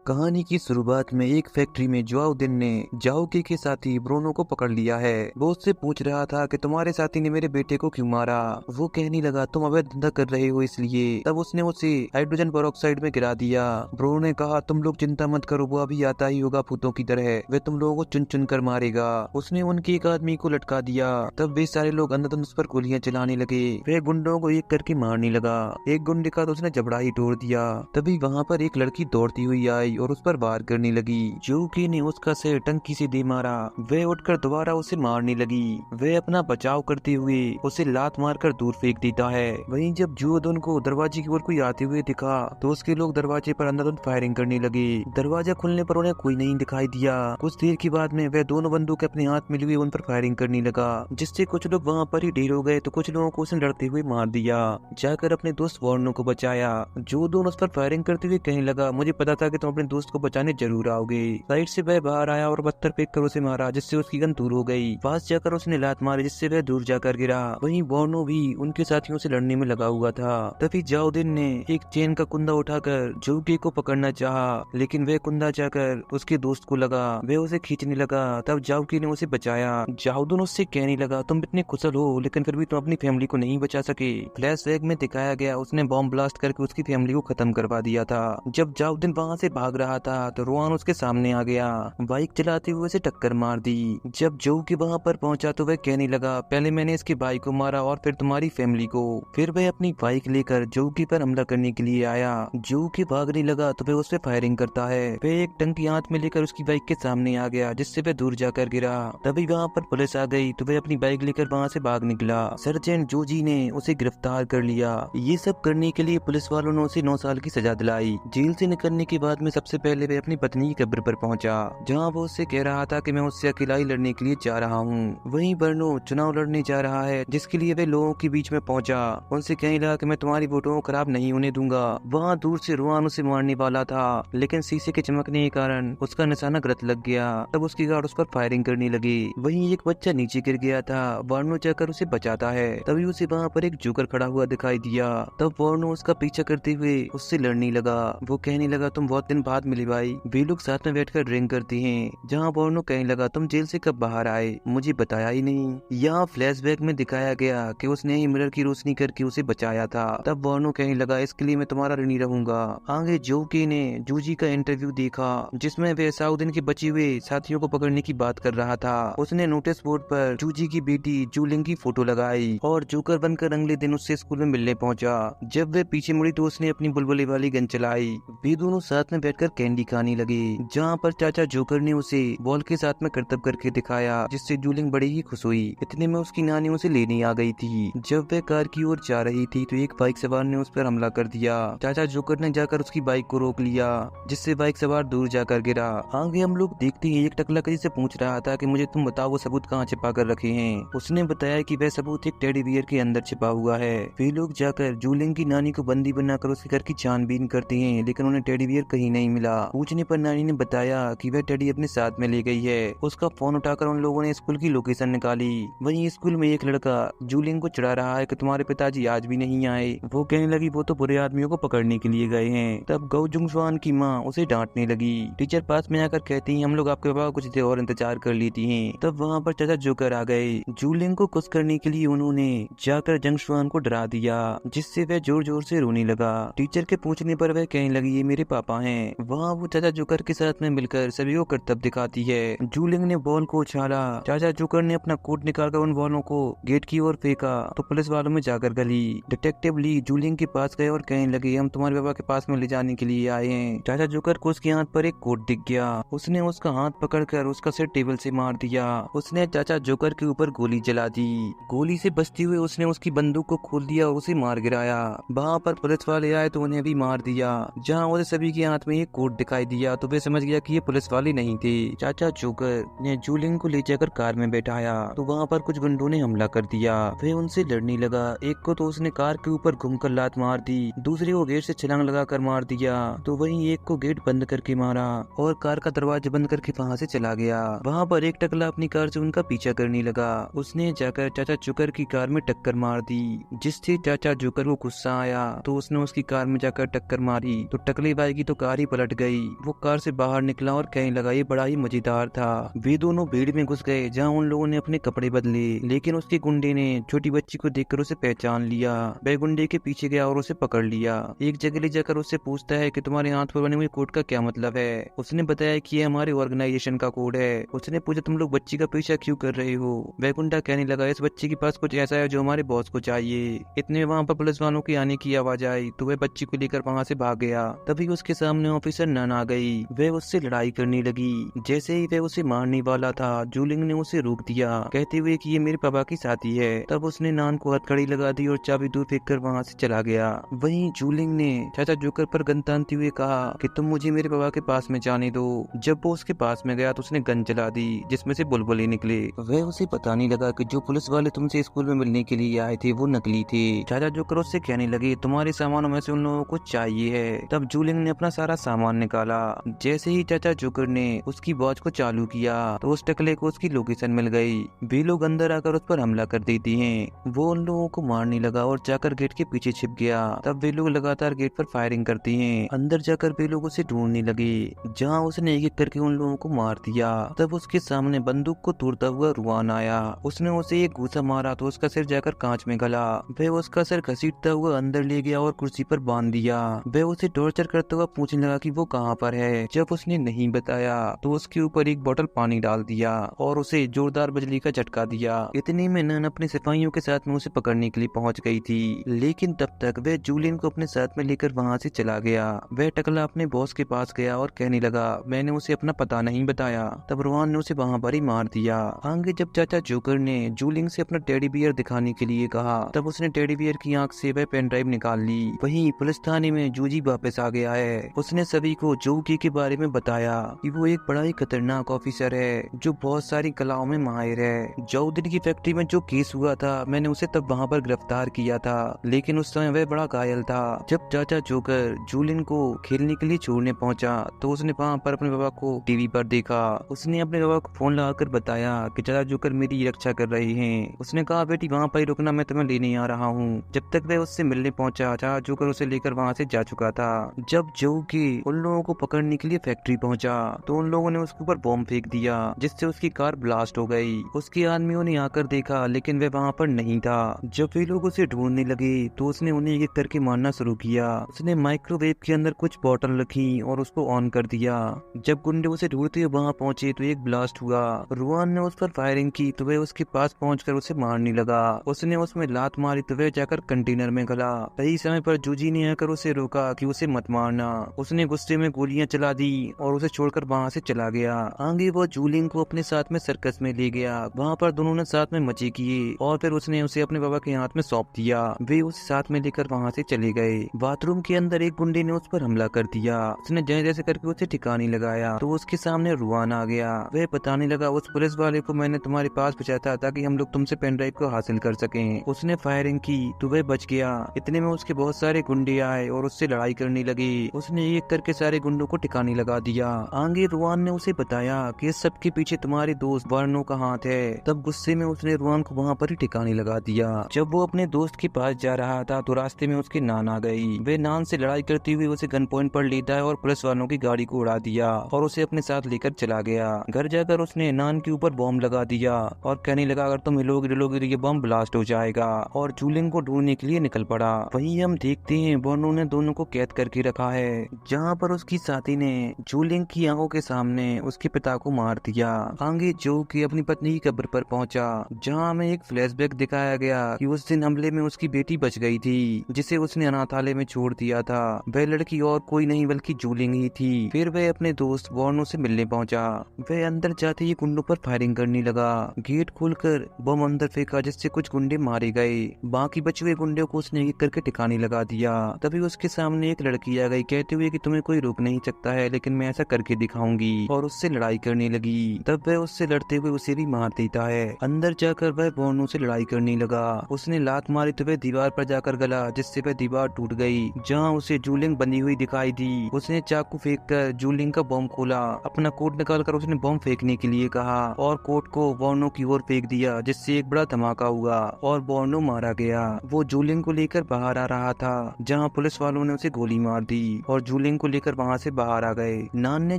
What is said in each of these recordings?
कहानी की शुरुआत में एक फैक्ट्री में जुआउद्दीन ने जाओके के साथी ब्रोनो को पकड़ लिया है। वो उससे पूछ रहा था कि तुम्हारे साथी ने मेरे बेटे को क्यों मारा। वो कहने लगा तुम अवैध धंधा कर रहे हो इसलिए। तब उसने उसे हाइड्रोजन पेरोक्साइड में गिरा दिया। ब्रोनो ने कहा तुम लोग चिंता मत करो, वो अभी आता ही होगा भूतों की तरह, वे तुम लोगों को चुन चुन कर मारेगा। उसने उनके एक आदमी को लटका दिया। तब वे सारे लोग अंधाधुंध उस पर गोलियां चलाने लगे। वे गुंडों को एक करके मारने लगा। एक गुंडे का तो उसने जबड़ा ही तोड़ दिया। तभी वहाँ पर एक लड़की दौड़ती हुई आई और उस पर वार करने लगी। जोकी ने उसका सिर टंकी से दे मारा। वह उठकर दोबारा उसे मारने लगी। वह अपना बचाव करते हुए उसे लात मारकर दूर फेंक देता है। वहीं जब जुओदुन को दरवाजे की ओर कोई आते हुए दिखा तो उसके लोग दरवाजे पर अंधाधुंध फायरिंग करने लगे। दरवाजा खुलने पर उन्हें कोई नहीं दिखाई दिया। कुछ देर के बाद में वह दोनों बंदूक अपने हाथ में लिए उन पर फायरिंग करने लगा, जिससे कुछ लोग वहाँ पर ही ढेर हो गए तो कुछ लोगों को उसने लड़ते हुए मार दिया। जाकर अपने दोस्त वॉर्नो को बचाया। जुओदुन उस पर फायरिंग करते हुए कहने लगा मुझे पता था कि तुम अपने दोस्त को बचाने जरूर आओगे। साइड से वह बाहर आया और पत्थर फेंक कर उसे मारा, जिससे उसकी गन दूर हो गई। पास जाकर उसने लात मारी, जिससे वह दूर जाकर गिरा। वहीं वॉर्नो भी उनके साथियों से लड़ने में लगा हुआ था। तभी जाओदिन ने एक चेन का कुंदा उठाकर जोके को पकड़ना चाहा, लेकिन वह कुंदा जाकर उसके दोस्त को लगा। वह उसे खींचने लगा। तब जाओकी ने उसे बचाया। जाओदुन उससे कहने लगा तुम इतने कुशल हो लेकिन फिर भी तुम अपनी फैमिली को नहीं बचा सके। फ्लैशबैक में दिखाया गया उसने बॉम्ब ब्लास्ट करके उसकी फैमिली को खत्म करवा दिया था। जब जाओदिन वहाँ से भाग रहा था तो रोआन उसके सामने आ गया। बाइक चलाते हुए उसे टक्कर मार दी। जब जो के वहाँ पर पहुंचा तो वह कहने लगा पहले मैंने इसके भाई को मारा और फिर तुम्हारी फैमिली को। फिर वह अपनी बाइक लेकर जोकी पर हमला करने के लिए आया। जोकी भागने लगा तो वह उस पर फायरिंग करता है। वह एक टंकी हाथ में लेकर उसकी बाइक के सामने आ गया, जिससे वह दूर जाकर गिरा। तभी वहाँ पर पुलिस आ गई तो वह अपनी बाइक लेकर वहाँ से भाग निकला। सर्जेंट जोजी ने उसे गिरफ्तार कर लिया। ये सब करने के लिए पुलिस वालों ने उसे 9 साल की सजा दिलाई। जेल से निकलने के बाद में सबसे पहले वह अपनी पत्नी की कब्र पर पहुंचा, जहां वो उससे कह रहा था कि मैं उससे अकेला ही लड़ने के लिए जा रहा हूं। वहीं बर्नो चुनाव लड़ने जा रहा है, जिसके लिए वे लोगों के बीच में पहुंचा। उनसे कहने लगा कि मैं तुम्हारी वोटों को खराब नहीं होने दूंगा। वहां दूर से रोआन उसे मारने वाला था, लेकिन शीशे के चमकने के कारण उसका निशाना गलत लग गया। तब उसकी गार्ड उस पर फायरिंग करने लगे। वहीं एक बच्चा नीचे गिर गया था। बर्नो जाकर उसे बचाता है। तभी उसे वहाँ पर एक जोकर खड़ा हुआ दिखाई दिया। तब बर्नो उसका पीछा करते हुए उससे लड़ने लगा। वो कहने लगा तुम बहुत दिन बाद मिले भाई। वे लोग साथ में बैठकर ड्रिंक करते हैं। जहाँ बर्नो कहने लगा तुम जेल से कब बाहर आए, मुझे बताया ही नहीं। यहाँ फ्लैशबैक में दिखाया गया कि उसने ही मिरर की रोशनी करके उसे बचाया था। तब बर्नो कहने लगा इसके लिए मैं तुम्हारा ऋणी रहूंगा। आगे जोकी ने जूजी का इंटरव्यू देखा, जिसमें वे साउदिन के बचे हुए साथियों को पकड़ने की बात कर रहा था। उसने नोटिस बोर्ड पर जूजी की बेटी जूलिंग की फोटो लगाई और जोकर बनकर अगले दिन उससे स्कूल में मिलने पहुंचा। जब वे पीछे मुड़ी तो उसने अपनी बुलबुले वाली गन चलाई। वे दोनों साथ में बैठकर कैंडी खाने लगे, जहाँ पर चाचा जोकर ने उसे बॉल के साथ में करतब करके दिखाया, जिससे जूलिंग बड़ी ही खुश हुई। इतने में उसकी नानी उसे लेने आ गई थी। जब वह कार की ओर जा रही थी तो एक बाइक सवार ने उस पर हमला कर दिया। चाचा जोकर ने जाकर उसकी बाइक को रोक लिया, जिससे बाइक सवार दूर जाकर गिरा। आगे हम लोग देखते हैं एक टकला किसी से पूछ रहा था कि मुझे तुम बताओ वो सबूत कहाँ छिपा कर रखे हैं। उसने बताया कि वह सबूत एक टेडी बियर के अंदर छिपा हुआ है। वे लोग जाकर जूलिंग की नानी को बंदी बनाकर उसके घर की छानबीन करते हैं, लेकिन उन्हें टेडी बियर कहीं नहीं मिला। पूछने पर नानी ने बताया कि वह टेडी अपने साथ में ले गई है। उसका फोन उठाकर उन लोगों ने स्कूल की लोकेशन निकाली। वहीं स्कूल में एक लड़का जूलिंग को चिढ़ा रहा है कि तुम्हारे पिताजी आज भी नहीं आए। वो कहने लगी वो तो बुरे आदमियों को पकड़ने के लिए गए हैं। तब गौ जुंगसुआन की माँ उसे डांटने लगी। टीचर पास में आकर कहती है हम लोग आपके पापा कुछ देर और इंतजार कर लेती हैं। तब वहाँ पर चाचा जोकर आ गए। जूलिंग को खुश करने के लिए उन्होंने जाकर जंगसुआन को डरा दिया, जिससे वह जोर जोर से रोने लगा। टीचर के पूछने पर वह कहने लगी ये मेरे पापा हैं। वहाँ वो चाचा जोकर के साथ में मिलकर सभी को करतब दिखाती है। जूलिंग ने बॉल को उछाला। चाचा जोकर ने अपना कोट निकालकर उन बॉलों को गेट की ओर फेंका तो पुलिस वालों में जाकर गली। डिटेक्टिव ली जूलिंग के पास गए और कहने लगे हम तुम्हारे पापा के पास में ले जाने के लिए आए हैं। चाचा जोकर को उसके हाथ पर एक कोट दिख गया। उसने उसका हाथ पकड़कर उसका सिर टेबल से मार दिया। उसने चाचा जोकर के ऊपर गोली चला दी। गोली से बचते हुए उसने उसकी बंदूक को खोल दिया और उसे मार गिराया। वहाँ पर पुलिस वाले आए तो उन्हें भी मार दिया। जहाँ उसे सभी के हाथ में एक कोट दिखाई दिया तो वे समझ गया कि ये पुलिस वाले नहीं थे। चाचा जोकर ने जूलिंग को ले जाकर कार में बैठाया तो वहाँ पर कुछ गुंडों ने हमला कर दिया। वे उनसे लड़ने लगा। एक को तो उसने कार के ऊपर घूमकर लात मार दी, दूसरे को गेट से छलांग लगाकर मार दिया, तो वहीं एक को गेट बंद करके मारा और कार का दरवाजा बंद करके वहाँ से चला गया। वहाँ पर एक टकला अपनी कार से उनका पीछा करने लगा। उसने जाकर चाचा जोकर की कार में टक्कर मार दी, जिससे चाचा जोकर को गुस्सा आया तो उसने उसकी कार में जाकर टक्कर मारी तो टकले भाई की तो कार ही पलट गई। वो कार से बाहर निकला और कहने लगा ये बड़ा ही मजेदार था। वे दोनों भीड़ में घुस गए जहाँ उन लोगों ने अपने कपड़े बदले, लेकिन उसके गुंडे ने छोटी बच्ची को देखकर उसे पहचान लिया। वह गुंडे के पीछे गया और उसे पकड़ लिया। एक जगह ले जाकर उससे पूछता है कि तुम्हारे हाथ पर बने हुए कोड का क्या मतलब है। उसने बताया कि ये हमारे ऑर्गेनाइजेशन का कोड है। उसने पूछा तुम लोग बच्ची का पीछा क्यों कर रहे हो। वह गुंडा कहने लगा इस बच्ची के पास कुछ ऐसा है जो हमारे बॉस को चाहिए। इतने में वहाँ पर पुलिस वालों की आने की आवाज आई तो वह बच्ची को लेकर वहाँ से भाग गया। तभी उसके सामने ऑफिसर नन आ गई। वह उससे लड़ाई करने लगी। जैसे ही वह उसे मारने वाला था जूलिंग ने उसे रोक दिया कहते हुए कि ये मेरे पापा की साथी है। तब उसने नान को हथकड़ी लगा दी और चाबी दूर फेंक कर वहाँ से चला गया। वहीं जूलिंग ने चाचा जोकर पर गन तानते हुए कहा कि तुम मुझे मेरे पापा के पास में जाने दो। जब वो उसके पास में गया तो उसने गन चला दी जिसमें से बुलबुले निकले। वह उसे बताने लगा कि जो पुलिस वाले तुमसे स्कूल में मिलने के लिए आए थे वो नकली थे। चाचा जोकर उससे कहने लगे तुम्हारे सामानों में से उन लोगों को चाहिए है। तब जूलिंग ने अपना सारा सामान निकाला। जैसे ही चाचा जोकर ने उसकी वॉच को चालू किया तो उस टकले को उसकी लोकेशन मिल गई। वे लोग अंदर आकर उस पर हमला कर देती हैं। वो उन लोगों को मारने लगा और जाकर गेट के पीछे छिप गया। तब वे लोग लगातार गेट पर फायरिंग करती हैं। अंदर जाकर वे लोग उसे ढूंढने लगे जहाँ उसने एक एक करके उन लोगों को मार दिया। तब उसके सामने बंदूक को तोड़ता हुआ रुआन आया। उसने उसे एक घूसा मारा तो उसका सिर जाकर कांच में गला। वह उसका सिर घसीटता हुआ अंदर ले गया और कुर्सी पर बांध दिया। वह उसे टॉर्चर करता हुआ पूछने लगा कि वो कहाँ पर है। जब उसने नहीं बताया तो उसके ऊपर एक बोतल पानी डाल दिया और उसे जोरदार बिजली का झटका दिया। इतने में नन अपने सिपाहियों के साथ में उसे पकड़ने के लिए पहुंच गई थी, लेकिन तब तक वह जूलियन को अपने साथ में लेकर वहां से चला गया। वह टकला अपने बॉस के पास गया और कहने लगा मैंने उसे अपना पता नहीं बताया। तब रोहान ने उसे वहां पर ही मार दिया। आगे जब चाचा जोकर ने जूलियन से अपना टेडी बियर दिखाने के लिए कहा तब उसने टेडी बियर की आंख से वह पेन ड्राइव निकाल ली। वहीं पुलिस थाने में जूजी वापस आ गया है। उसने सभी को जोकी के बारे में बताया कि वो एक बड़ा ही खतरनाक ऑफिसर है जो बहुत सारी कलाओं में माहिर है। जऊदिन की फैक्ट्री में जो केस हुआ था मैंने उसे तब वहाँ पर गिरफ्तार किया था, लेकिन उस समय वह बड़ा घायल था। जब चाचा जोकर जूलियन को खेलने के लिए छोड़ने पहुंचा तो उसने वहाँ पर अपने बाबा को टीवी पर देखा। उसने अपने बाबा को फोन लगाकर बताया कि चाचा जोकर मेरी रक्षा कर रहे हैं। उसने कहा बेटी वहाँ पर ही रुकना, मैं तुम्हें लेने आ रहा हूँ। जब तक वह उससे मिलने पहुंचा चाचा जोकर उसे लेकर वहाँ से जा चुका था। जब जोकी उन लोगों को पकड़ने के लिए फैक्ट्री पहुंचा तो उन लोगों ने उसके ऊपर बॉम्ब फेंक दिया जिससे उसकी कार ब्लास्ट हो गई। उसके आदमियों ने आकर देखा लेकिन वह वहाँ पर नहीं था। जब वे लोग उसे ढूंढने लगे तो उसने उन्हें एक एक करके मारना शुरू किया। उसने माइक्रोवेव के अंदर कुछ बोतल रखी और उसको ऑन कर दिया। जब गुंडे उसे ढूंढते हुए वहाँ पहुंचे तो एक ब्लास्ट हुआ। रुआन ने उस पर फायरिंग की तो वह उसके पास पहुंचकर उसे मारने लगा। उसने उसमें लात मारी तो वह जाकर कंटेनर में गला। सही समय पर जूजी ने आकर उसे रोका कि उसे मत मारना। उसने गुस्से में गोलियां चला दी और उसे छोड़कर वहाँ से चला गया। आगे वो जूलिंग को अपने साथ में सर्कस में ले गया। वहाँ पर दोनों ने साथ में मजे किए और फिर उसने उसे अपने बाबा के हाथ में सौंप दिया। वे उसे साथ में लेकर वहाँ से चले गए। बाथरूम के अंदर एक गुंडे ने उस पर हमला कर दिया। उसने जैसे जैसे करके उसे ठिकाने लगाया तो उसके सामने रुआन आ गया। वह बताने लगा उस पुलिस वाले को मैंने तुम्हारे पास पहुंचाया था ताकि हम लोग तुमसे पेन ड्राइव को हासिल कर सकें। उसने फायरिंग की तो वह बच गया। इतने में उसके बहुत सारे गुंडे आए और उससे लड़ाई करने लगे। उसने एक करके सारे गुंडों को ठिकाने लगा दिया। आगे रुआन ने उसे बताया कि इस सब के पीछे तुम्हारे दोस्त वर्नो का हाथ है। तब गुस्से में उसने रुआन को वहाँ पर ही ठिकाने लगा दिया। जब वो अपने दोस्त के पास जा रहा था तो रास्ते में उसकी नान आ गई। वे नान से लड़ाई करती हुई उसे गन पॉइंट पर लेता है और पुलिस वालों की गाड़ी को उड़ा दिया और उसे अपने साथ लेकर चला गया। घर जाकर उसने नान के ऊपर बॉम्ब लगा दिया और कहने लगा अगर तुम हिलोगे तो ये बॉम्ब ब्लास्ट हो जाएगा और जूलिंग को ढूंढने के लिए निकल पड़ा। वहीं हम देखते हैं वर्नो ने दोनों को कैद करके रखा है जहाँ पर उसकी साथी ने जूलिंग की आंखों के सामने उसके पिता को मार दिया। आगे जो की अपनी पत्नी की कब्र पर पहुंचा जहाँ हमें एक फ्लैशबैक दिखाया गया कि उस दिन हमले में उसकी बेटी बच गई थी जिसे उसने अनाथालय में छोड़ दिया था। वह लड़की और कोई नहीं बल्कि जूलिंग ही थी। फिर वह अपने दोस्त वर्नो से मिलने पहुंचा। वह अंदर जाते ही गुंडों पर फायरिंग करने लगा। गेट खोलकर बम अंदर फेंका जिससे कुछ गुंडे मारे गए। बाकी बचे हुए गुंडों को उसने एक करके ठिकाने लगा दिया। तभी उसके सामने एक लड़की आ गई कहते हुए कि तुम्हें कोई रोक नहीं सकता है लेकिन मैं ऐसा करके दिखाऊंगी और उससे लड़ाई करने लगी। तब वह उससे लड़ते हुए उसे भी मार देता है। अंदर जाकर वह वर्नो से लड़ाई करने लगा। उसने लात मारी तो वह दीवार पर जाकर गला जिससे वह दीवार टूट गई जहाँ उसे जूलिंग बनी हुई दिखाई दी। उसने चाकू फेंक कर जूलिंग का बम खोला। अपना कोट निकालकर उसने बम फेंकने के लिए कहा और कोट को वर्नो की ओर फेंक दिया जिससे एक बड़ा धमाका हुआ और वर्नो मारा गया। वो जूलिंग को लेकर बाहर आ रहा था जहाँ पुलिस वालों ने उसे गोली मार दी और जूलिंग को को लेकर वहाँ से बाहर आ गए। नान ने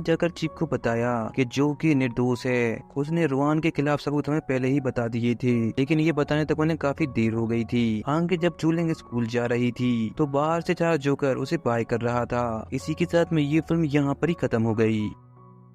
जाकर चीफ को बताया कि जो कि निर्दोष है, उसने रोआन के खिलाफ सबूत हमें पहले ही बता दिए थे, लेकिन ये बताने तक उन्हें काफी देर हो गई थी। हांग जब जूलिंग स्कूल जा रही थी तो बाहर से चार्ल्स जोकर उसे बाय कर रहा था। इसी के साथ में ये फिल्म यहाँ पर ही खत्म हो गई।